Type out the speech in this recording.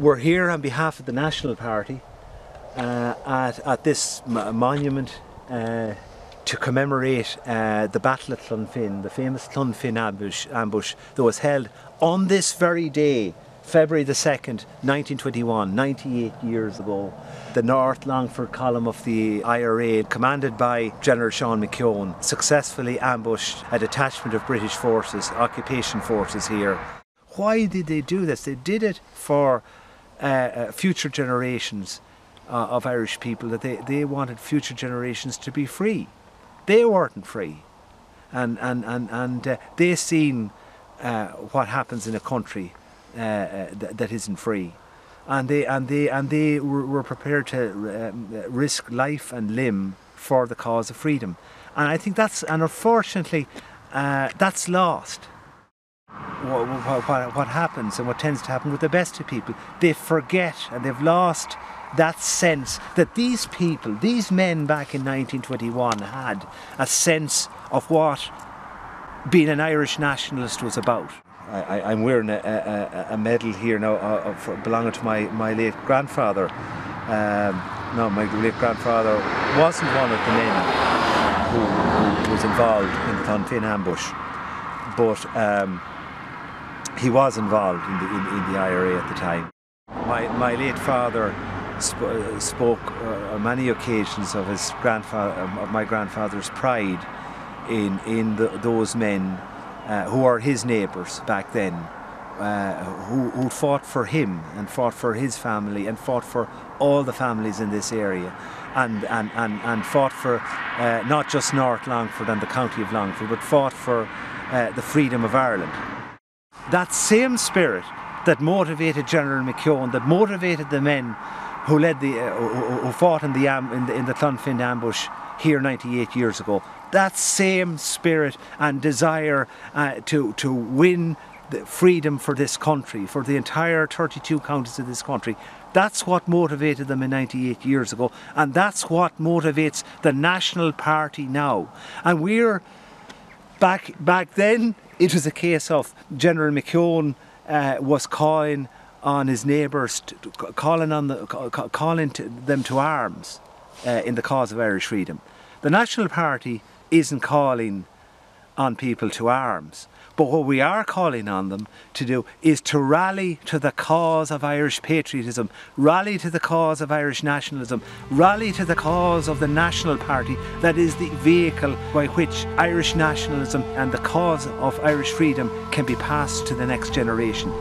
We're here on behalf of the National Party at this monument to commemorate the Battle of Clonfin, the famous Clonfin ambush that was held on this very day, February the 2nd, 1921, 98 years ago. The North Longford column of the IRA, commanded by General Sean McKeown, successfully ambushed a detachment of British forces, occupation forces here. Why did they do this? They did it for future generations of Irish people, that they wanted future generations to be free. They weren't free, and they seen what happens in a country that isn't free, and they were prepared to risk life and limb for the cause of freedom. And I think unfortunately that's lost. What happens and what tends to happen with the best of people, they forget, and they've lost that sense that these people, these men back in 1921 had a sense of what being an Irish nationalist was about. I'm wearing a medal here now belonging to my late grandfather. No, my late grandfather wasn't one of the men who was involved in the Clonfin ambush, but he was involved in the IRA at the time. My late father spoke on many occasions of my grandfather's pride in those men who are his neighbours back then, who fought for him and fought for his family and fought for all the families in this area, and fought for not just North Longford and the county of Longford, but fought for the freedom of Ireland. That same spirit that motivated General McKeown, that motivated the men who fought in the Clonfin ambush here 98 years ago, that same spirit and desire to win the freedom for this country, for the entire 32 counties of this country, that's what motivated them in 98 years ago, and that's what motivates the National Party now. And we're back then. It was a case of General McKeown was calling on his neighbours, calling them to arms in the cause of Irish freedom. The National Party isn't calling on people to arms, but what we are calling on them to do is to rally to the cause of Irish patriotism, rally to the cause of Irish nationalism, rally to the cause of the National Party that is the vehicle by which Irish nationalism and the cause of Irish freedom can be passed to the next generation.